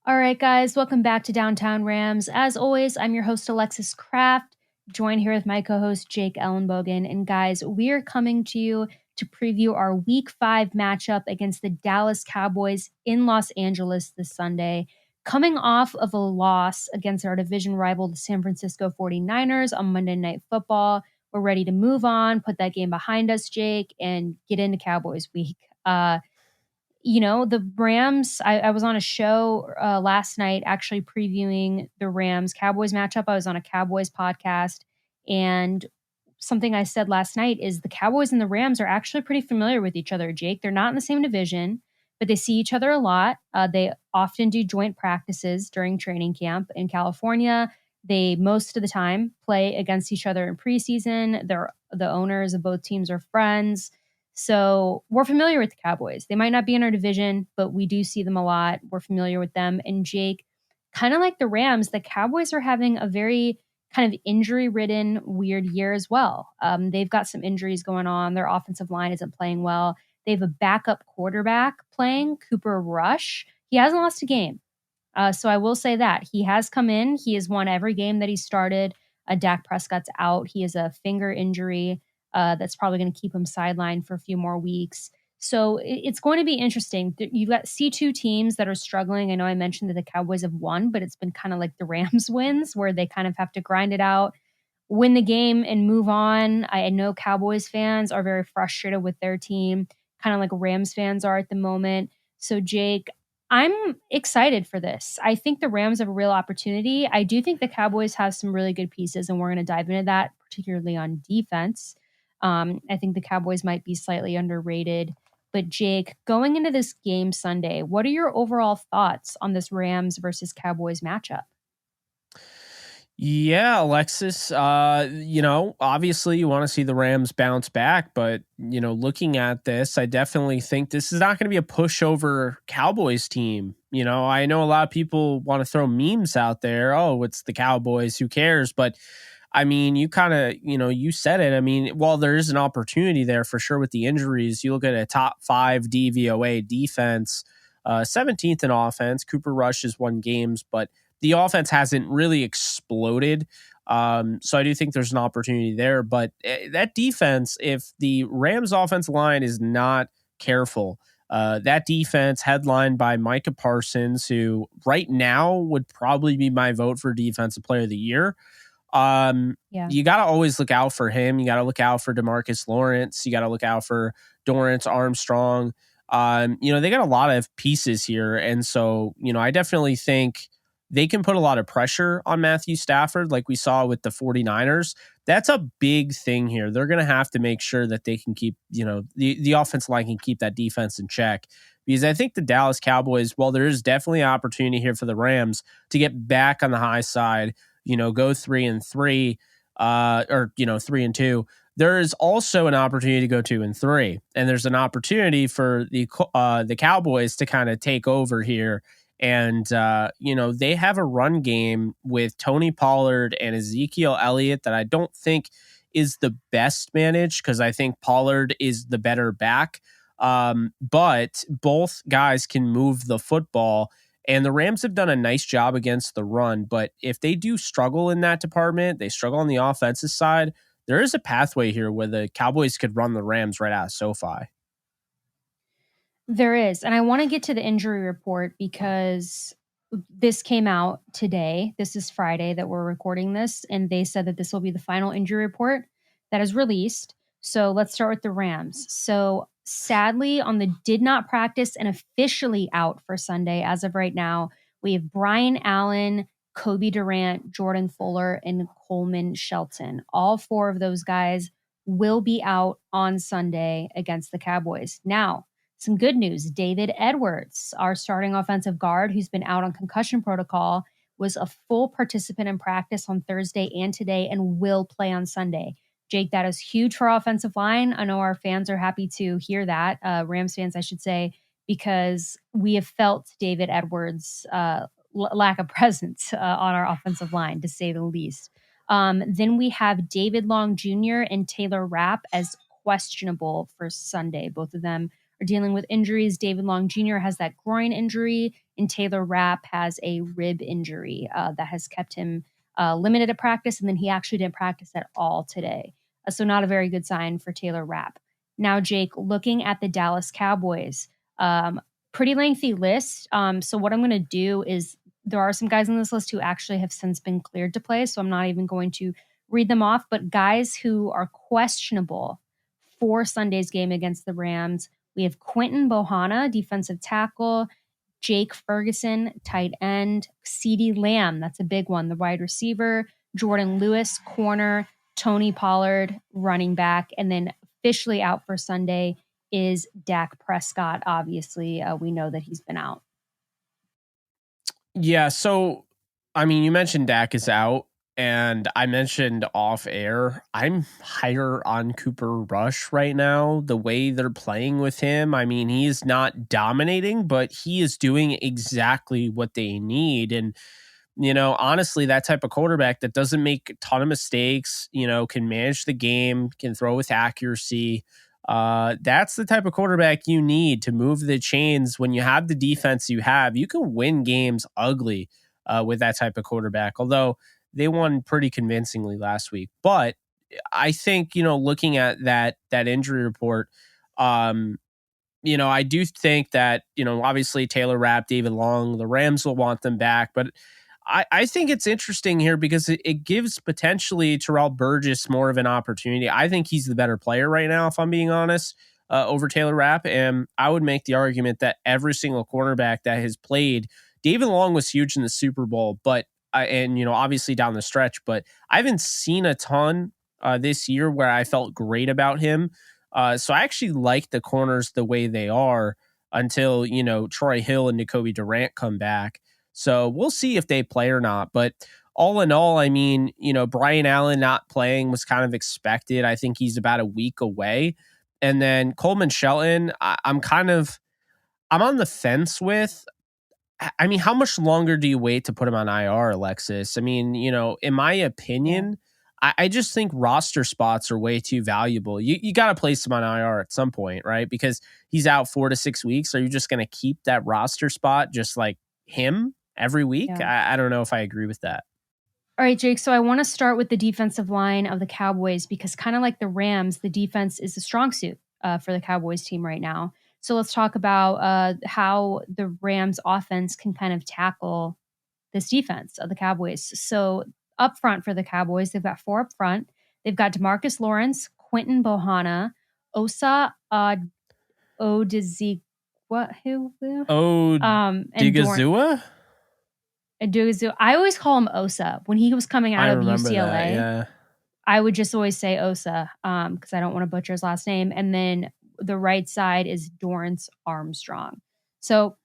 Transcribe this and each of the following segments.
All right, guys, welcome back to Downtown Rams. As always, I'm your host, Alexis Kraft, joined here with my co-host, Jake Ellenbogen. And guys, we are coming to you to preview our Week 5 matchup against the Dallas Cowboys in Los Angeles this Sunday. Coming off of a loss against our division rival, the San Francisco 49ers on Monday Night Football. We're ready to move on, put that game behind us, Jake, and get into Cowboys Week. The Rams, I was on a show last night actually previewing the Rams Cowboys matchup. I was on a Cowboys podcast, and something I said last night is the Cowboys and the Rams are actually pretty familiar with each other, Jake. They're not in the same division, but they see each other a lot. They often do joint practices during training camp in California. They, most of the time, play against each other in preseason. The owners of both teams are friends. So we're familiar with the Cowboys. They might not be in our division, but we do see them a lot. We're familiar with them. And Jake, kind of like the Rams, the Cowboys are having a very kind of injury-ridden, weird year as well. They've got some injuries going on. Their offensive line isn't playing well. They have a backup quarterback playing, Cooper Rush. He hasn't lost a game. So I will say that. He has come in. He has won every game that he started. Dak Prescott's out. He has a finger injury. That's probably going to keep him sidelined for a few more weeks. So it's going to be interesting. You've got C2 teams that are struggling. I know I mentioned that the Cowboys have won, but it's been kind of like the Rams wins where they kind of have to grind it out, win the game and move on. I know Cowboys fans are very frustrated with their team, kind of like Rams fans are at the moment. So Jake, I'm excited for this. I think the Rams have a real opportunity. I do think the Cowboys have some really good pieces, and we're going to dive into that, particularly on defense. I think the Cowboys might be slightly underrated. But Jake, going into this game Sunday, what are your overall thoughts on this Rams versus Cowboys matchup? Yeah, Alexis, obviously you want to see the Rams bounce back, but, looking at this, I definitely think this is not going to be a pushover Cowboys team. I know a lot of people want to throw memes out there. Oh, it's the Cowboys, who cares? But I mean, you kind of, you said it. I mean, while there is an opportunity there for sure with the injuries, you look at a top 5 DVOA defense, 17th in offense. Cooper Rush has won games, but the offense hasn't really exploded. So I do think there's an opportunity there. But that defense, if the Rams offensive line is not careful, that defense headlined by Micah Parsons, who right now would probably be my vote for Defensive Player of the Year. You got to always look out for him. You got to look out for DeMarcus Lawrence. You got to look out for Dorrance Armstrong. They got a lot of pieces here. And so, I definitely think they can put a lot of pressure on Matthew Stafford, like we saw with the 49ers. That's a big thing here. They're going to have to make sure that they can keep, the offensive line can keep that defense in check. Because I think the Dallas Cowboys, while there is definitely an opportunity here for the Rams to get back on the high side, go 3-3, or 3-2. There is also an opportunity to go 2-3, and there's an opportunity for the Cowboys to kind of take over here. And they have a run game with Tony Pollard and Ezekiel Elliott that I don't think is the best managed, because I think Pollard is the better back. But both guys can move the football. And the Rams have done a nice job against the run, but if they do struggle in that department, they struggle on the offensive side, there is a pathway here where the Cowboys could run the Rams right out of SoFi. There is. And I want to get to the injury report because this came out today. This is Friday that we're recording this, and they said that this will be the final injury report that is released. So let's start with the Rams. So sadly, on the did not practice and officially out for Sunday as of right now, we have Brian Allen, Kobe Durant, Jordan Fuller, and Coleman Shelton. All 4 of those guys will be out on Sunday against the Cowboys. Now, some good news. David Edwards, our starting offensive guard, who's been out on concussion protocol, was a full participant in practice on Thursday and today and will play on Sunday. Jake, that is huge for our offensive line. I know our fans are happy to hear that, Rams fans, I should say, because we have felt David Edwards' lack of presence on our offensive line, to say the least. Then we have David Long Jr. and Taylor Rapp as questionable for Sunday. Both of them are dealing with injuries. David Long Jr. has that groin injury, and Taylor Rapp has a rib injury that has kept him limited at practice, and then he actually didn't practice at all today. So not a very good sign for Taylor Rapp. Now, Jake, looking at the Dallas Cowboys, pretty lengthy list. So what I'm going to do is there are some guys on this list who actually have since been cleared to play, so I'm not even going to read them off, but guys who are questionable for Sunday's game against the Rams. We have Quinton Bohanna, defensive tackle, Jake Ferguson, tight end, CeeDee Lamb, that's a big one, the wide receiver, Jordan Lewis, corner, Tony Pollard, running back, and then officially out for Sunday is Dak Prescott. Obviously, we know that he's been out. Yeah, so, I mean, you mentioned Dak is out, and I mentioned off air, I'm higher on Cooper Rush right now. The way they're playing with him, I mean, he is not dominating, but he is doing exactly what they need. And, honestly, that type of quarterback that doesn't make a ton of mistakes, can manage the game, can throw with accuracy. That's the type of quarterback you need to move the chains. When you have the defense you have, you can win games ugly with that type of quarterback. Although they won pretty convincingly last week. But I think, looking at that injury report, I do think that, obviously Taylor Rapp, David Long, the Rams will want them back. But I think it's interesting here because it gives potentially Terrell Burgess more of an opportunity. I think he's the better player right now, if I'm being honest, over Taylor Rapp. And I would make the argument that every single cornerback that has played, David Long was huge in the Super Bowl, but obviously down the stretch, but I haven't seen a ton this year where I felt great about him. So I actually like the corners the way they are until, Troy Hill and N'Kobe Durant come back. So we'll see if they play or not. But all in all, I mean, Brian Allen not playing was kind of expected. I think he's about a week away. And then Coleman Shelton, I'm on the fence with. I mean, how much longer do you wait to put him on IR, Alexis? I mean, in my opinion, I just think roster spots are way too valuable. You got to place him on IR at some point, right? Because he's out 4 to 6 weeks. Are you just going to keep that roster spot just like him every week? Yeah. I don't know if I agree with that. All right, Jake. So I want to start with the defensive line of the Cowboys because kind of like the Rams, the defense is a strong suit for the Cowboys team right now. So let's talk about how the Rams offense can kind of tackle this defense of the Cowboys. So up front for the Cowboys, they've got 4 up front. They've got DeMarcus Lawrence, Quinton Bohanna, Osa Odigizua, Digizua? I always call him Osa. When he was coming out of UCLA, that, yeah. I would just always say Osa because I don't want to butcher his last name. And then the right side is Dorrance Armstrong. So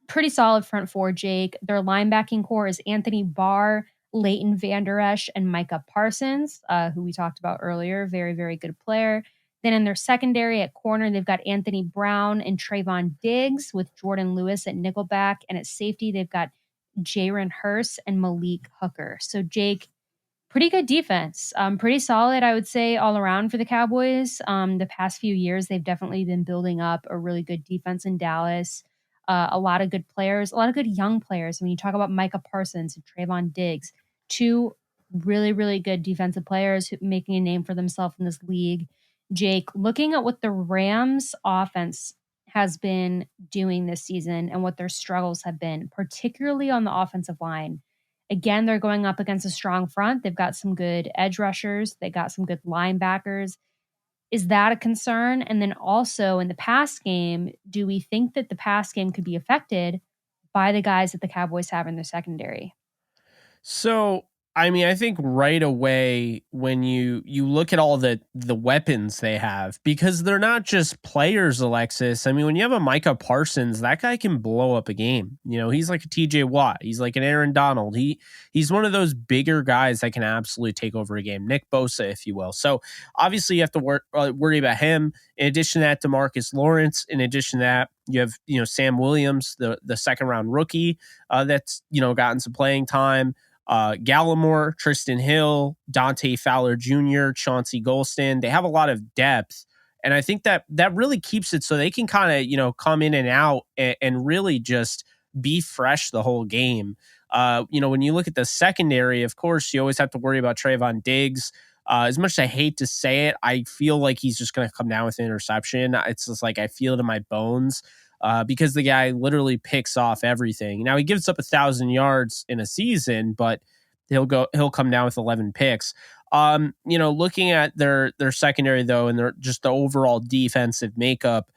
pretty solid front 4, Jake. Their linebacking core is Anthony Barr, Leighton Vander Esch, and Micah Parsons, who we talked about earlier. Very, very good player. Then in their secondary at corner, they've got Anthony Brown and Trayvon Diggs with Jordan Lewis at nickelback. And at safety, they've got Jaron Hurst and Malik Hooker. So, Jake, pretty good defense. Pretty solid, I would say, all around for the Cowboys. The past few years, they've definitely been building up a really good defense in Dallas. A lot of good players, a lot of good young players. When you talk about Micah Parsons and Trayvon Diggs, 2 really, really good defensive players making a name for themselves in this league. Jake, looking at what the Rams offense has been doing this season and what their struggles have been, particularly on the offensive line. Again, they're going up against a strong front. They've got some good edge rushers. They got some good linebackers. Is that a concern? And then also in the pass game, do we think that the pass game could be affected by the guys that the Cowboys have in their secondary? So, I mean, I think right away when you look at all the weapons they have, because they're not just players, Alexis. I mean, when you have a Micah Parsons, that guy can blow up a game. He's like a TJ Watt. He's like an Aaron Donald. He's one of those bigger guys that can absolutely take over a game. Nick Bosa, if you will. So obviously you have to worry about him. In addition to that, DeMarcus Lawrence. In addition to that, you have Sam Williams, the second round rookie that's gotten some playing time. Gallimore, Tristan Hill, Dante Fowler Jr., Chauncey Golston. They have a lot of depth. And I think that really keeps it so they can kind of, come in and out and really just be fresh the whole game. When you look at the secondary, of course, you always have to worry about Trayvon Diggs. As much as I hate to say it, I feel like he's just going to come down with an interception. It's just like I feel it in my bones because the guy literally picks off everything. Now he gives up 1,000 yards in a season, but he'll come down with 11 picks. Looking at their secondary though, and their just the overall defensive makeup,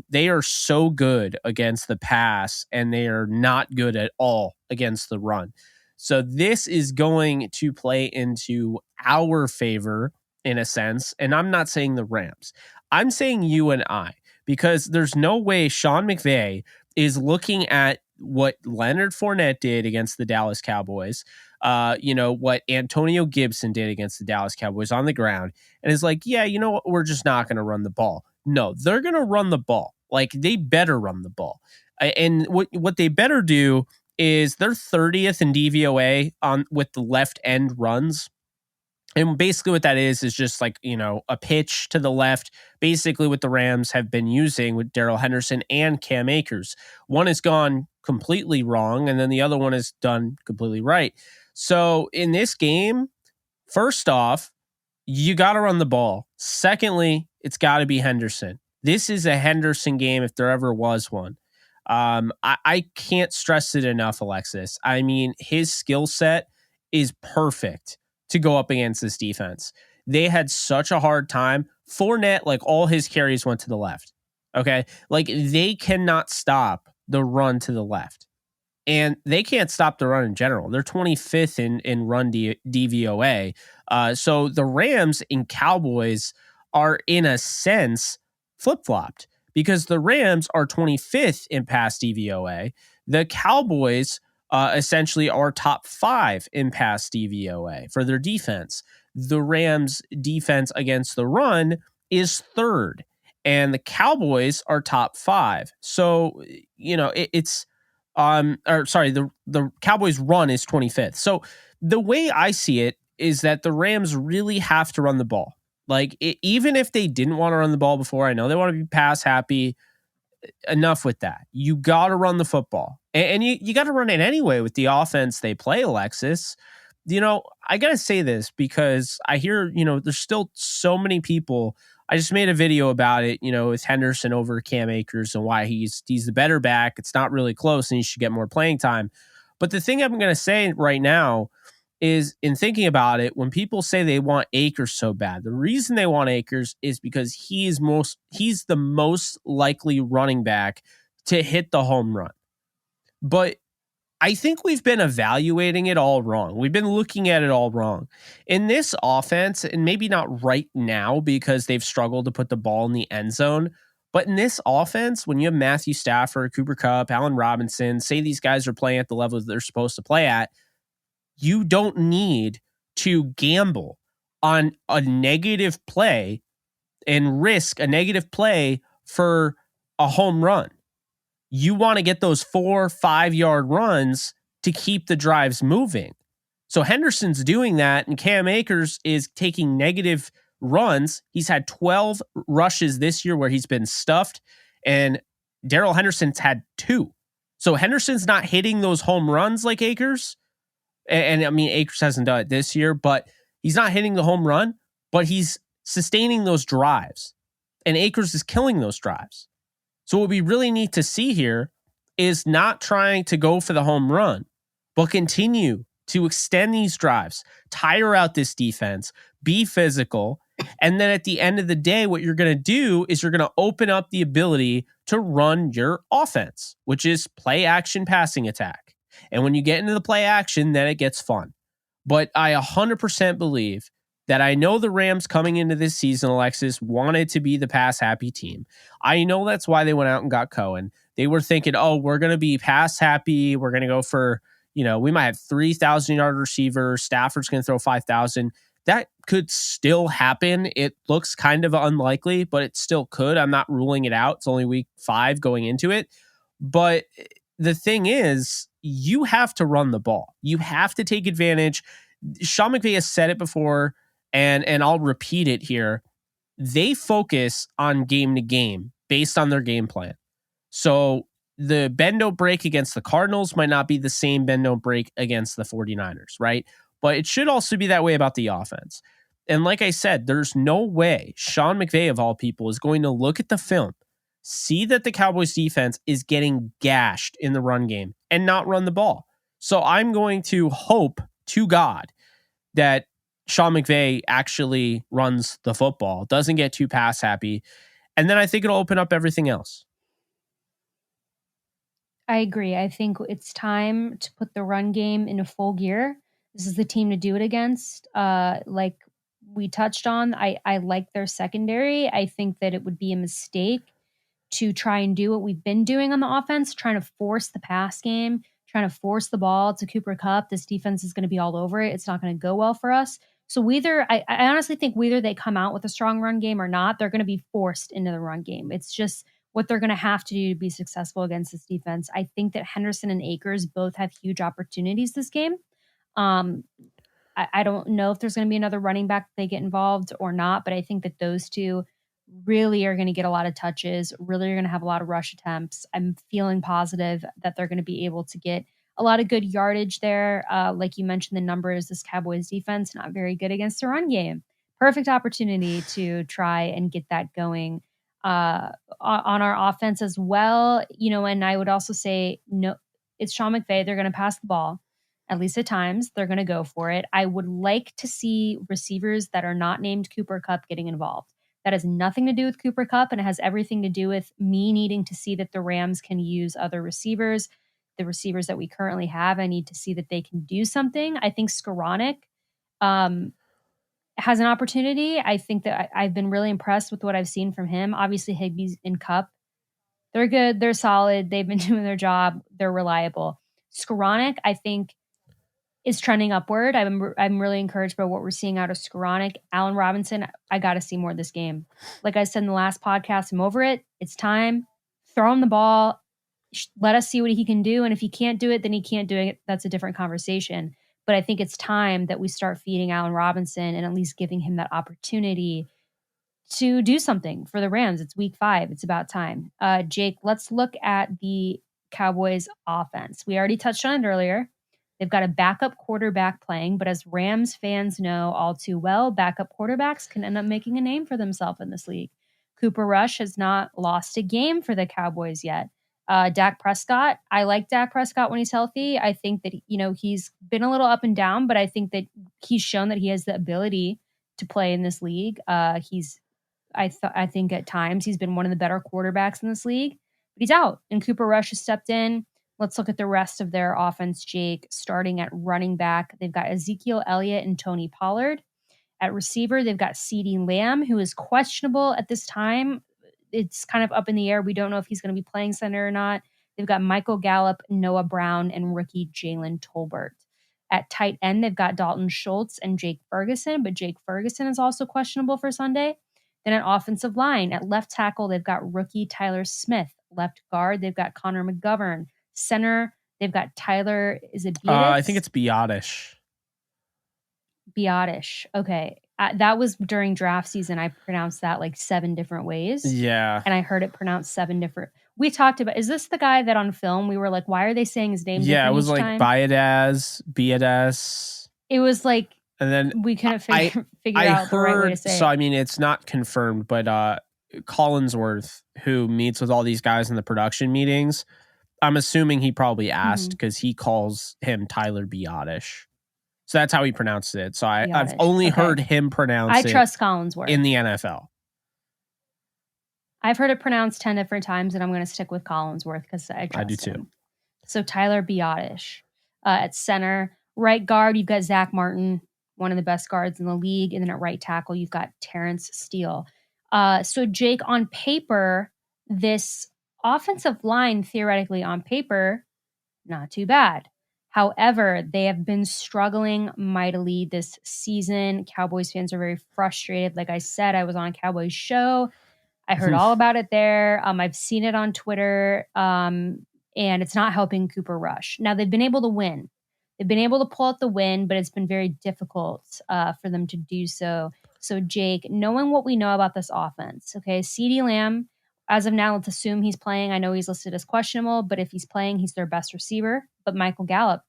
they are so good against the pass, and they are not good at all against the run. So this is going to play into our favor in a sense. And I'm not saying the Rams. I'm saying you and I, because there's no way Sean McVay is looking at what Leonard Fournette did against the Dallas Cowboys, what Antonio Gibson did against the Dallas Cowboys on the ground, and is like, yeah, you know what? We're just not going to run the ball. No, they're going to run the ball. Like, they better run the ball. And what they better do is they're 30th in DVOA with the left end runs. And basically what that is just like, a pitch to the left, basically what the Rams have been using with Darrell Henderson and Cam Akers. One has gone completely wrong, and then the other one is done completely right. So in this game, first off, you got to run the ball. Secondly, it's got to be Henderson. This is a Henderson game if there ever was one. I can't stress it enough, Alexis. I mean, his skill set is perfect to go up against this defense. They had such a hard time. Fournette, like, all his carries went to the left. Okay? Like, they cannot stop the run to the left. And they can't stop the run in general. They're 25th in run DVOA. So the Rams and Cowboys are, in a sense, flip-flopped, because the Rams are 25th in pass DVOA. The Cowboys essentially are top 5 in pass DVOA for their defense. The Rams' defense against the run is 3rd, and the Cowboys are top 5. So, the Cowboys' run is 25th. So the way I see it is that the Rams really have to run the ball. Like, even if they didn't want to run the ball before, I know they want to be pass happy. Enough with that. You got to run the football. And you got to run it anyway with the offense they play, Alexis. I got to say this because I hear, there's still so many people. I just made a video about it, with Henderson over Cam Akers and why he's the better back. It's not really close and he should get more playing time. But the thing I'm going to say right now is, in thinking about it, when people say they want Akers so bad, the reason they want Akers is because he's the most likely running back to hit the home run. But I think we've been evaluating it all wrong. We've been looking at it all wrong. In this offense, and maybe not right now because they've struggled to put the ball in the end zone, but in this offense, when you have Matthew Stafford, Cooper Kupp, Allen Robinson, say these guys are playing at the level they're supposed to play at, you don't need to gamble on a negative play and risk a negative play for a home run. You want to get those 4-5 yard runs to keep the drives moving. So Henderson's doing that, and Cam Akers is taking negative runs. He's had 12 rushes this year where he's been stuffed, and Darrell Henderson's had 2. So Henderson's not hitting those home runs like Akers. And I mean, Akers hasn't done it this year, but he's not hitting the home run, but he's sustaining those drives. And Akers is killing those drives. So what we really need to see here is not trying to go for the home run, but continue to extend these drives, tire out this defense, be physical. And then at the end of the day, what you're going to do is you're going to open up the ability to run your offense, which is play action passing attack. And when you get into the play action, then it gets fun. But I 100% believe that I know the Rams coming into this season, Alexis, wanted to be the pass happy team. I know that's why they went out and got Cohen. They were thinking, oh, we're going to be pass happy. We're going to go for, we might have 3,000 yard receivers. Stafford's going to throw 5,000. That could still happen. It looks kind of unlikely, but it still could. I'm not ruling it out. It's only week 5 going into it. But the thing is, you have to run the ball. You have to take advantage. Sean McVay has said it before, and I'll repeat it here. they focus on game to game based on their game plan. So the bend don't break against the Cardinals might not be the same bend don't break against the 49ers, right? But it should also be that way about the offense. And like I said, there's no way Sean McVay, of all people, is going to look at the film, see that the Cowboys defense is getting gashed in the run game and not run the ball. So I'm going to hope to God that Sean McVay actually runs the football, doesn't get too pass happy. And then I think it'll open up everything else. I agree. I think it's time to put the run game into full gear. This is the team to do it against. Like we touched on, I like their secondary. I think that it would be a mistake to try and do what we've been doing on the offense, trying to force the pass game, trying to force the ball to Cooper Kupp. This defense is going to be all over it. It's not going to go well for us. So I honestly think whether they come out with a strong run game or not, they're going to be forced into the run game. It's just what they're going to have to do to be successful against this defense. I think that Henderson and Akers both have huge opportunities this game. I don't know if there's going to be another running back they get involved or not, but I think that those two really are going to get a lot of touches, really are going to have a lot of rush attempts. I'm feeling positive that they're going to be able to get a lot of good yardage there. Like you mentioned, the numbers, this Cowboys defense, not very good against the run game. Perfect opportunity to try and get that going on our offense as well. And I would also say, no, it's Sean McVay. They're going to pass the ball. At least at times, they're going to go for it. I would like to see receivers that are not named Cooper Kupp getting involved. That has nothing to do with Cooper Kupp, and it has everything to do with me needing to see that the Rams can use other receivers. The receivers that we currently have, I need to see that they can do something. I think Skoranek has an opportunity. I think that I've been really impressed with what I've seen from him. Obviously, Higbee's in Kupp. They're good. They're solid. They've been doing their job. They're reliable. Skoranek, I think, is trending upward. I'm really encouraged by what we're seeing out of Skoranek. Allen Robinson, I got to see more of this game. Like I said in the last podcast, I'm over it. It's time. Throw him the ball. Let us see what he can do. And if he can't do it, then he can't do it. That's a different conversation. But I think it's time that we start feeding Allen Robinson and at least giving him that opportunity to do something for the Rams. It's week 5. It's about time. Jake, let's look at the Cowboys offense. We already touched on it earlier. They've got a backup quarterback playing, but as Rams fans know all too well, backup quarterbacks can end up making a name for themselves in this league. Cooper Rush has not lost a game for the Cowboys yet. Dak Prescott, I like Dak Prescott when he's healthy. I think that, he's been a little up and down, but I think that he's shown that he has the ability to play in this league. I think at times he's been one of the better quarterbacks in this league, but he's out, and Cooper Rush has stepped in. Let's look at the rest of their offense, Jake, starting at running back. They've got Ezekiel Elliott and Tony Pollard. At receiver, they've got CeeDee Lamb, who is questionable at this time. It's kind of up in the air. We don't know if he's going to be playing center or not. They've got Michael Gallup, Noah Brown, and rookie Jalen Tolbert. At tight end, they've got Dalton Schultz and Jake Ferguson, but Jake Ferguson is also questionable for Sunday. Then at offensive line, at left tackle, they've got rookie Tyler Smith. Left guard, they've got Connor McGovern. Center, they've got Tyler, is it Biadasz? I think it's Biadasz. Biadasz. Okay. That was during draft season. I pronounced that like 7 different ways. Yeah. And I heard it pronounced 7 different. We talked about, is this the guy that on film we were like, why are they saying his name? Yeah, it was like Biadasz. It was like, and then we couldn't figure out the right way to say it. So, I mean, it's not confirmed, but Collinsworth, who meets with all these guys in the production meetings, I'm assuming he probably asked because he calls him Tyler Biadasz. So that's how he pronounced it. So I've only heard him pronounce it. I trust Collinsworth. In the NFL. I've heard it pronounced 10 different times, and I'm going to stick with Collinsworth because I trust I do too. him. So Tyler Biadasz. At center. Right guard, you've got Zach Martin, one of the best guards in the league. And then at right tackle, you've got Terrence Steele. So Jake, on paper, this offensive line, theoretically on paper, not too bad. However, they have been struggling mightily this season. Cowboys fans are very frustrated. Like I said, I was on a Cowboys show. I heard all about it there. I've seen it on Twitter, and it's not helping Cooper Rush. Now, they've been able to win. They've been able to pull out the win, but it's been very difficult for them to do so. So Jake, knowing what we know about this offense, okay, CeeDee Lamb, as of now, let's assume he's playing. I know he's listed as questionable, but if he's playing, he's their best receiver. But Michael Gallup,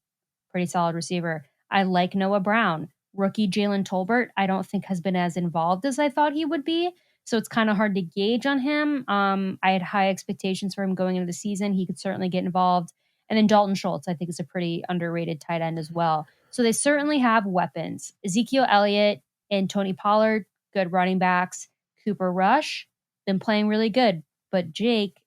pretty solid receiver. I like Noah Brown. Rookie Jalen Tolbert, I don't think has been as involved as I thought he would be. So it's kind of hard to gauge on him. I had high expectations for him going into the season. He could certainly get involved. And then Dalton Schultz, I think, is a pretty underrated tight end as well. So they certainly have weapons. Ezekiel Elliott and Tony Pollard, good running backs. Cooper Rush, been playing really good. But Jake,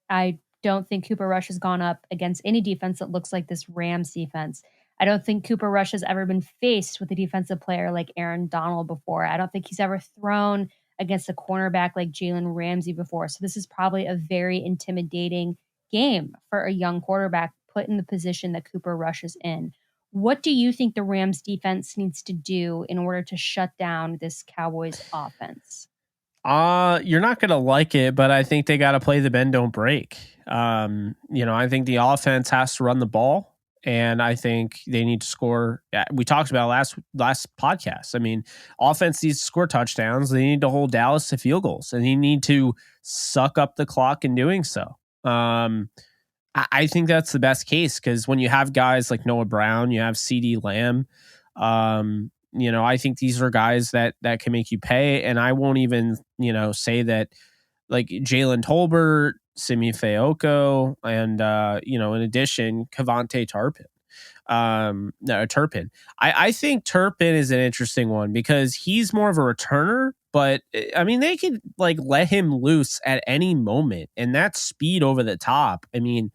I don't think Cooper Rush has gone up against any defense that looks like this Rams defense. I don't think Cooper Rush has ever been faced with a defensive player like Aaron Donald before. I don't think he's ever thrown against a cornerback like Jalen Ramsey before. So this is probably a very intimidating game for a young quarterback put in the position that Cooper Rush is in. What do you think the Rams defense needs to do in order to shut down this Cowboys offense? You're not going to like it, but I think they got to play the bend, don't break. I think the offense has to run the ball. And I think they need to score. We talked about last podcast. I mean, offense needs to score touchdowns. They need to hold Dallas to field goals, and they need to suck up the clock in doing so. I think that's the best case, because when you have guys like Noah Brown, you have CeeDee Lamb. I think these are guys that can make you pay. And I won't even say that like Jalen Tolbert, Simi Fehoko, and in addition, Kavonte Turpin. Turpin. I think Turpin is an interesting one because he's more of a returner, but I mean they could like let him loose at any moment, and that speed over the top. I mean,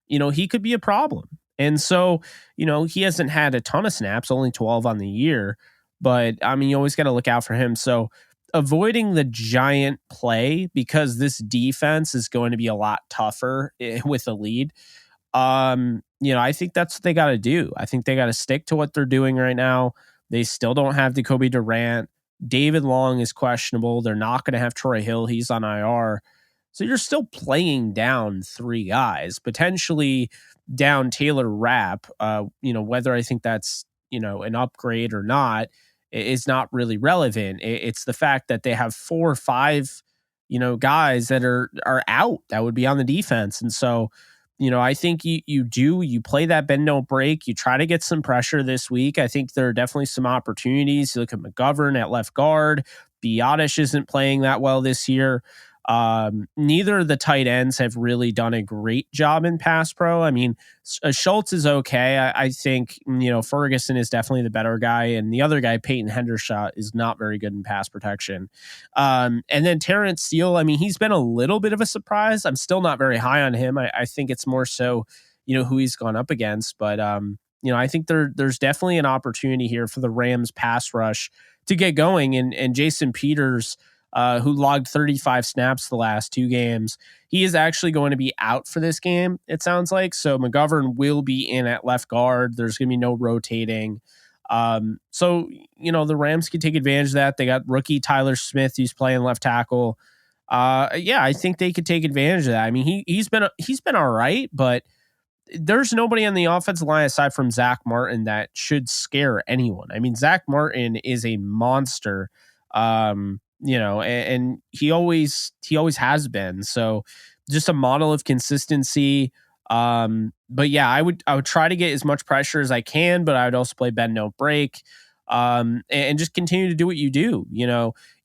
he could be a problem. And so, he hasn't had a ton of snaps, only 12 on the year, but I mean, you always got to look out for him. So avoiding the giant play, because this defense is going to be a lot tougher with a lead. I think that's what they got to do. I think they got to stick to what they're doing right now. They still don't have Jacoby Durant. David Long is questionable. They're not going to have Troy Hill. He's on IR. So you're still playing down three guys, potentially down Taylor Rapp. Whether I think that's, an upgrade or not is not really relevant. It's the fact that they have 4 or 5, guys that are out that would be on the defense. And so, I think you play that bend, don't break. You try to get some pressure this week. I think there are definitely some opportunities. You look at McGovern at left guard. Biotish isn't playing that well this year. Neither of the tight ends have really done a great job in pass pro. I mean, Schultz is okay. I think, Ferguson is definitely the better guy. And the other guy, Peyton Hendershot, is not very good in pass protection. And then Terrence Steele, I mean, he's been a little bit of a surprise. I'm still not very high on him. I think it's more so, who he's gone up against. But, I think there's definitely an opportunity here for the Rams pass rush to get going. And Jason Peters, who logged 35 snaps the last 2 games, he is actually going to be out for this game, it sounds like. So McGovern will be in at left guard. There's going to be no rotating. So the Rams can take advantage of that. They got rookie Tyler Smith, who's playing left tackle. I think they could take advantage of that. I mean, he's been all right, but there's nobody on the offensive line aside from Zach Martin that should scare anyone. I mean, Zach Martin is a monster. And he always has been. So just a model of consistency. But yeah, I would try to get as much pressure as I can, but I would also play bend, don't break. And just continue to do what you do.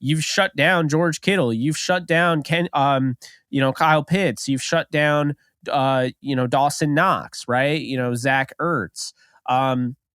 You've shut down George Kittle. You've shut down Kyle Pitts. You've shut down, Dawson Knox, right? Zach Ertz.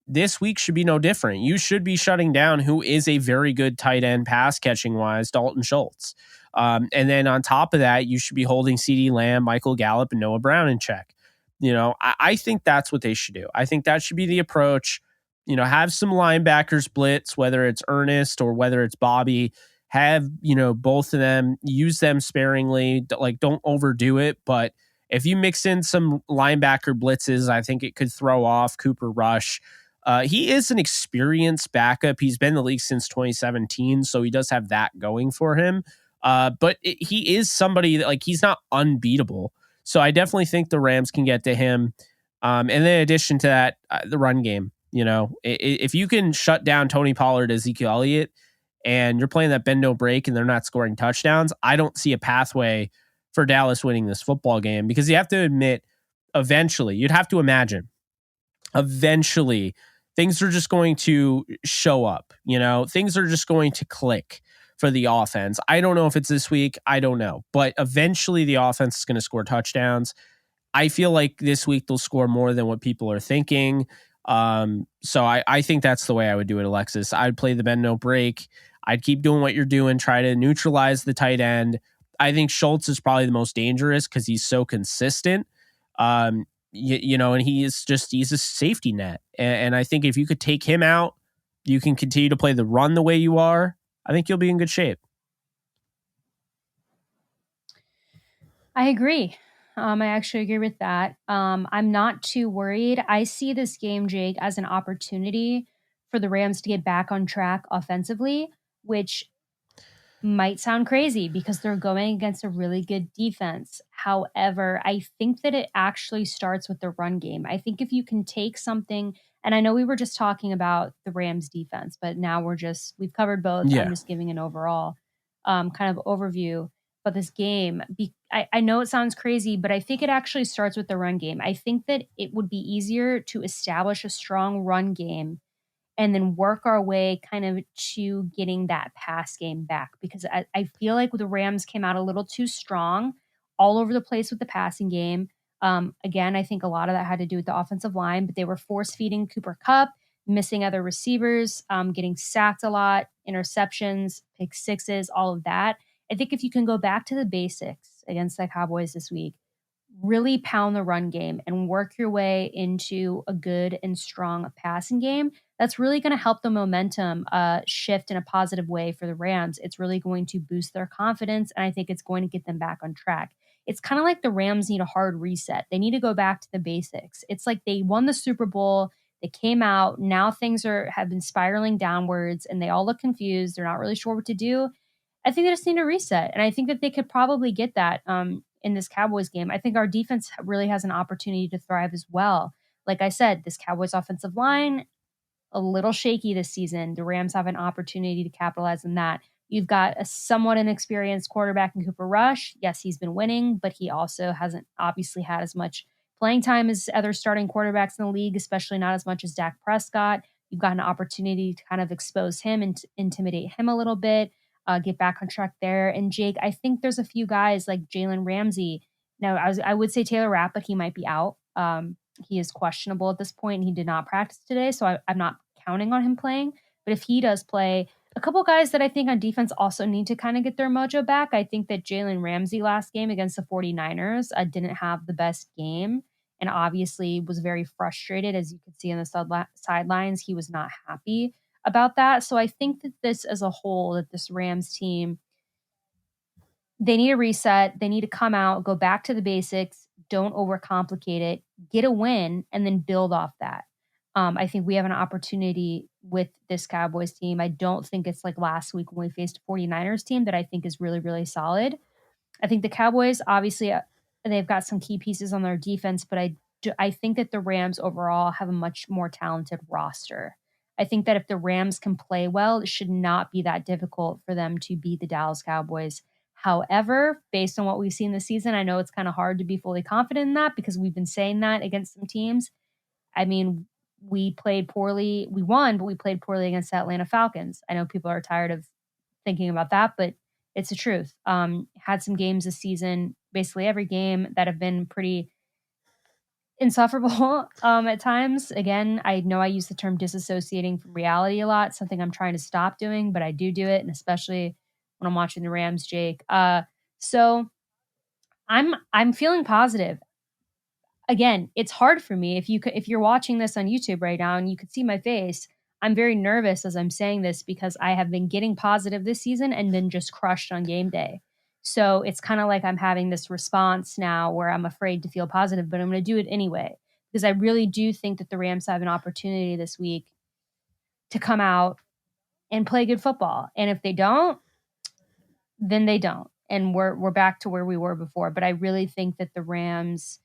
This week should be no different. You should be shutting down who is a very good tight end pass catching wise, Dalton Schultz. And then on top of that, you should be holding CeeDee Lamb, Michael Gallup, and Noah Brown in check. I think that's what they should do. I think that should be the approach. Have some linebackers blitz, whether it's Ernest or whether it's Bobby. Have, both of them, use them sparingly. Like, don't overdo it. But if you mix in some linebacker blitzes, I think it could throw off Cooper Rush. He is an experienced backup. He's been in the league since 2017, so he does have that going for him. But he is somebody that, he's not unbeatable. So I definitely think the Rams can get to him. And then in addition to that, the run game. If you can shut down Tony Pollard, Ezekiel Elliott, and you're playing that bend no break and they're not scoring touchdowns, I don't see a pathway for Dallas winning this football game, because you have to admit, eventually, you'd have to imagine, eventually things are just going to show up. Things are just going to click for the offense. I don't know if it's this week. I don't know. But eventually the offense is going to score touchdowns. I feel like this week they'll score more than what people are thinking. So I think that's the way I would do it, Alexis. I'd play the bend no break. I'd keep doing what you're doing, try to neutralize the tight end. I think Schultz is probably the most dangerous because he's so consistent. And he's a safety net. And I think if you could take him out, you can continue to play the run the way you are. I think you'll be in good shape. I agree. I actually agree with that. I'm not too worried. I see this game, Jake, as an opportunity for the Rams to get back on track offensively, which might sound crazy because they're going against a really good defense. However, I think that it actually starts with the run game. I think if you can take something, and I know we were just talking about the Rams defense, but now we've covered both. Yeah. I'm just giving an overall kind of overview. But this game, I know it sounds crazy, but I think it actually starts with the run game. I think that it would be easier to establish a strong run game and then work our way kind of to getting that pass game back, because I feel like the Rams came out a little too strong all over the place with the passing game. Again, I think a lot of that had to do with the offensive line, but they were force feeding Cooper Kupp, missing other receivers, getting sacked a lot, interceptions, pick sixes, all of that. I think if you can go back to the basics against the Cowboys this week, really pound the run game and work your way into a good and strong passing game, that's really going to help the momentum shift in a positive way for the Rams. It's really going to boost their confidence, and I think it's going to get them back on track. It's kind of like the Rams need a hard reset. They need to go back to the basics. It's like they won the Super Bowl. They came out. Now things have been spiraling downwards, and they all look confused. They're not really sure what to do. I think they just need a reset, and I think that they could probably get that in this Cowboys game. I think our defense really has an opportunity to thrive as well. Like I said, this Cowboys offensive line, a little shaky this season. The Rams have an opportunity to capitalize on that. You've got a somewhat inexperienced quarterback in Cooper Rush. Yes, he's been winning, but he also hasn't obviously had as much playing time as other starting quarterbacks in the league, especially not as much as Dak Prescott. You've got an opportunity to kind of expose him and intimidate him a little bit, get back on track there. And Jake, I think there's a few guys like Jalen Ramsey. Now, I would say Taylor Rapp, but he might be out. He is questionable at this point, and he did not practice today, so I'm not counting on him playing. But if he does play, a couple guys that I think on defense also need to kind of get their mojo back. I think that Jalen Ramsey last game against the 49ers didn't have the best game, and obviously was very frustrated, as you could see on the sidelines. He was not happy about that. So I think that this as a whole, that this Rams team, they need a reset. They need to come out, go back to the basics, don't overcomplicate it, get a win, and then build off that. I think we have an opportunity with this Cowboys team. I don't think it's like last week when we faced a 49ers team that I think is really, really solid. I think the Cowboys, obviously, they've got some key pieces on their defense, but I think that the Rams overall have a much more talented roster. I think that if the Rams can play well, it should not be that difficult for them to beat the Dallas Cowboys. However, based on what we've seen this season, I know it's kind of hard to be fully confident in that because we've been saying that against some teams. I mean, we played poorly. We won, but we played poorly against the Atlanta Falcons. I know people are tired of thinking about that, but it's the truth. Had some games this season, basically every game, that have been pretty insufferable at times. Again, I know I use the term disassociating from reality a lot, something I'm trying to stop doing, but I do it, and especially when I'm watching the Rams, Jake. So I'm feeling positive. Again, it's hard for me. If you're watching this on YouTube right now and you could see my face, I'm very nervous as I'm saying this because I have been getting positive this season and then just crushed on game day. So it's kind of like I'm having this response now where I'm afraid to feel positive, but I'm going to do it anyway because I really do think that the Rams have an opportunity this week to come out and play good football. And if they don't, then they don't. And we're back to where we were before. But I really think that the Rams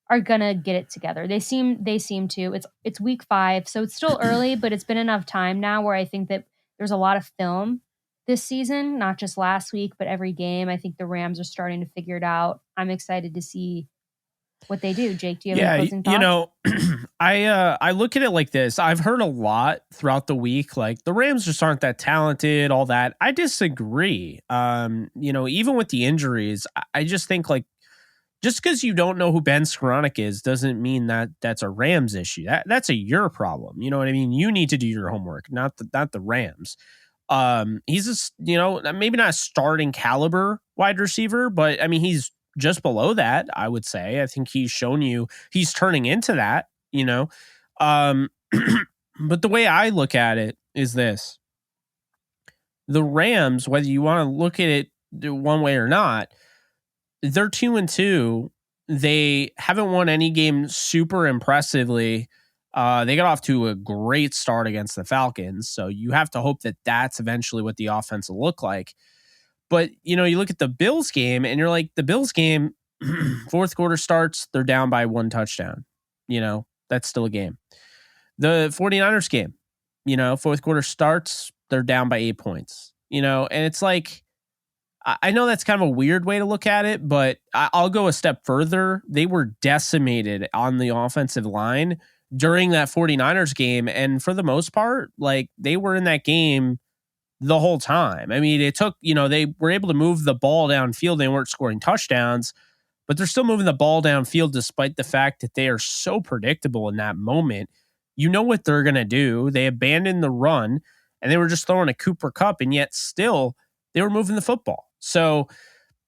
are gonna get it together. They seem to. It's week 5, so it's still early, but it's been enough time now where I think that there's a lot of film this season, not just last week, but every game. I think the Rams are starting to figure it out. I'm excited to see what they do. Jake, do you have any closing thoughts? I look at it like this. I've heard a lot throughout the week, like the Rams just aren't that talented, all that. I disagree. Even with the injuries, I just think like just because you don't know who Ben Skoranek is doesn't mean that that's a Rams issue. That's a your problem. You know what I mean? You need to do your homework, not the Rams. He's maybe not a starting caliber wide receiver, but I mean he's just below that. I would say. I think he's shown you he's turning into that. But the way I look at it is this: the Rams, whether you want to look at it one way or not, they're 2-2. They haven't won any game super impressively. They got off to a great start against the Falcons, so you have to hope that that's eventually what the offense will look like. But, you look at the Bills game, and you're like, the Bills game, fourth quarter starts, they're down by 1 touchdown. That's still a game. The 49ers game, fourth quarter starts, they're down by 8 points. And it's like, I know that's kind of a weird way to look at it, but I'll go a step further. They were decimated on the offensive line during that 49ers game. And for the most part, like they were in that game the whole time. I mean, it took, they were able to move the ball downfield. They weren't scoring touchdowns, but they're still moving the ball downfield despite the fact that they are so predictable in that moment. You know what they're going to do. They abandoned the run and they were just throwing a Cooper Kupp, and yet still they were moving the football. So,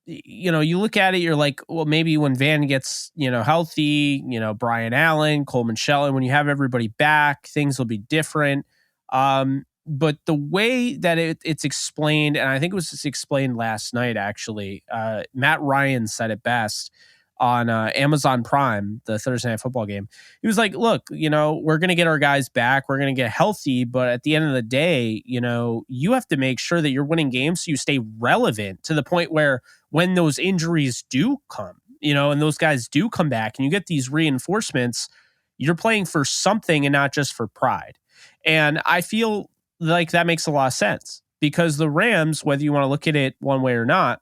you look at it, you're like, well, maybe when Van gets, healthy, Brian Allen, Coleman Shelton, when you have everybody back, things will be different. But the way that it's explained, and I think it was just explained last night, actually, Matt Ryan said it best on Amazon Prime, the Thursday Night Football game. He was like, look, we're going to get our guys back. We're going to get healthy. But at the end of the day, you have to make sure that you're winning games so you stay relevant to the point where when those injuries do come, and those guys do come back and you get these reinforcements, you're playing for something and not just for pride. And I feel like that makes a lot of sense because the Rams, whether you want to look at it one way or not,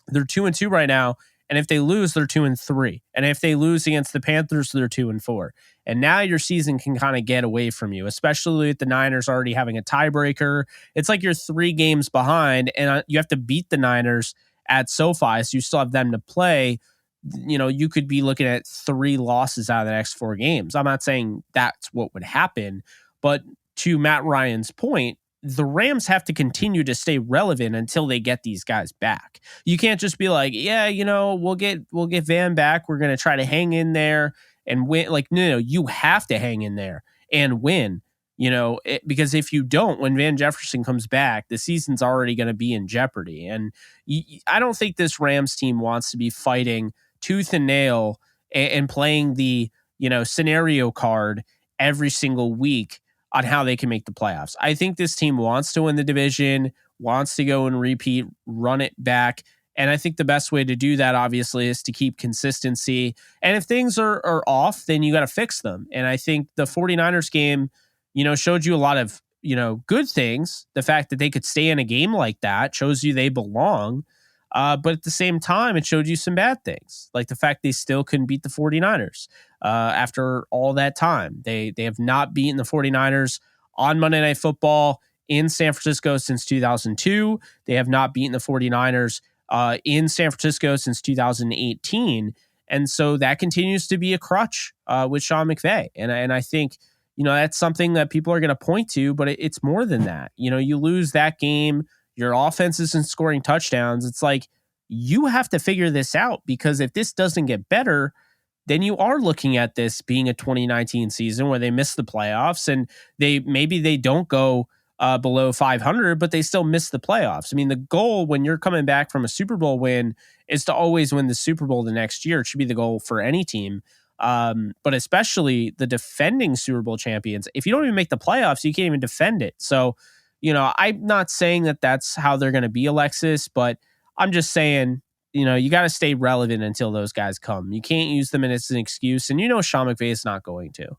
they're 2-2 right now. And if they lose, they're 2-3. And if they lose against the Panthers, they're 2-4. And now your season can kind of get away from you, especially with the Niners already having a tiebreaker. It's like you're 3 games behind and you have to beat the Niners at SoFi. So you still have them to play. You could be looking at 3 losses out of the next 4 games. I'm not saying that's what would happen, but to Matt Ryan's point, the Rams have to continue to stay relevant until they get these guys back. You can't just be like, yeah, we'll get Van back. We're going to try to hang in there and win. Like, no, you have to hang in there and win, because if you don't, when Van Jefferson comes back, the season's already going to be in jeopardy. And I don't think this Rams team wants to be fighting tooth and nail and playing the, scenario card every single week on how they can make the playoffs. I think this team wants to win the division, wants to go and repeat, run it back. And I think the best way to do that, obviously, is to keep consistency. And if things are off, then you got to fix them. And I think the 49ers game, showed you a lot of, good things. The fact that they could stay in a game like that shows you they belong. But at the same time, it showed you some bad things, like the fact they still couldn't beat the 49ers after all that time. They have not beaten the 49ers on Monday Night Football in San Francisco since 2002. They have not beaten the 49ers in San Francisco since 2018. And so that continues to be a crutch with Sean McVay. And I think, that's something that people are going to point to, but it's more than that. You lose that game, your offense isn't scoring touchdowns. It's like you have to figure this out, because if this doesn't get better, then you are looking at this being a 2019 season where they miss the playoffs and maybe they don't go below 500, but they still miss the playoffs. I mean, the goal when you're coming back from a Super Bowl win is to always win the Super Bowl the next year. It should be the goal for any team. But especially the defending Super Bowl champions. If you don't even make the playoffs, you can't even defend it. So, I'm not saying that that's how they're going to be, Alexis, but I'm just saying, you got to stay relevant until those guys come. You can't use them as an excuse. And Sean McVay is not going to.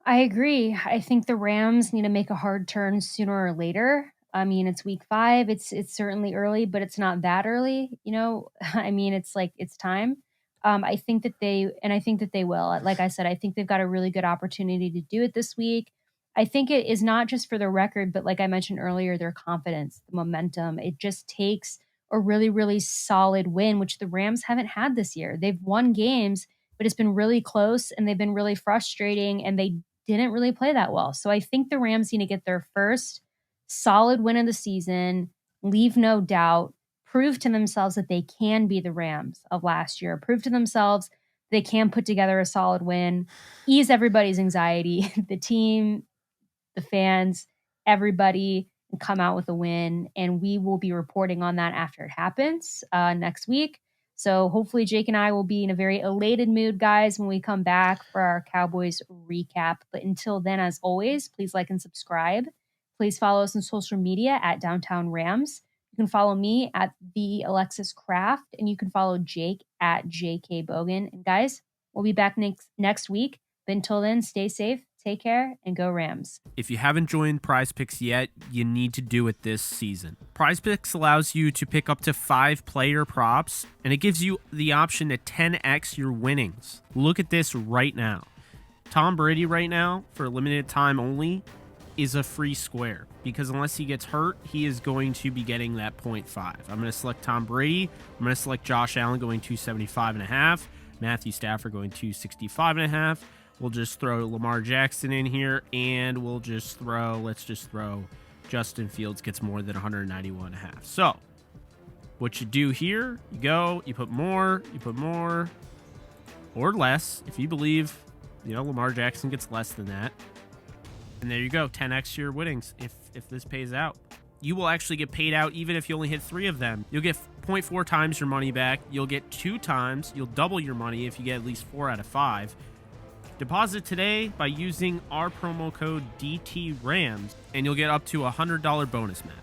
I agree. I think the Rams need to make a hard turn sooner or later. I mean, it's week 5. It's certainly early, but it's not that early, you know? I mean, it's like it's time. I think that I think that they will. Like I said, I think they've got a really good opportunity to do it this week. I think it is not just for the record, but like I mentioned earlier, their confidence, the momentum. It just takes a really, really solid win, which the Rams haven't had this year. They've won games, but it's been really close and they've been really frustrating and they didn't really play that well. So I think the Rams need to get their first solid win of the season, leave no doubt, prove to themselves that they can be the Rams of last year, prove to themselves they can put together a solid win, ease everybody's anxiety, the team, the fans, everybody, and come out with a win. And we will be reporting on that after it happens next week. So hopefully Jake and I will be in a very elated mood, guys, when we come back for our Cowboys recap. But until then, as always, please like and subscribe. Please follow us on social media at Downtown Rams. You can follow me at the Alexis Kraft, and you can follow Jake at JK Bogan. And guys, we'll be back next week. But until then, stay safe, take care, and go Rams. If you haven't joined PrizePicks yet, you need to do it this season. PrizePicks allows you to pick up to 5 player props, and it gives you the option to 10x your winnings. Look at this right now. Tom Brady right now, for a limited time only, is a free square, because unless he gets hurt, he is going to be getting that 0.5. I'm going to select Tom Brady. I'm going to select Josh Allen going 275.5. Matthew Stafford going 265.5. We'll just throw Lamar Jackson in here, and let's just throw Justin Fields gets more than 191.5. So what you do here, you put more or less if you believe, Lamar Jackson gets less than that. And there you go, 10x your winnings if this pays out. You will actually get paid out even if you only hit 3 of them. You'll get 0.4 times your money back. You'll get 2 times. You'll double your money if you get at least 4 out of 5. Deposit today by using our promo code DTRAMS, and you'll get up to a $100 bonus match.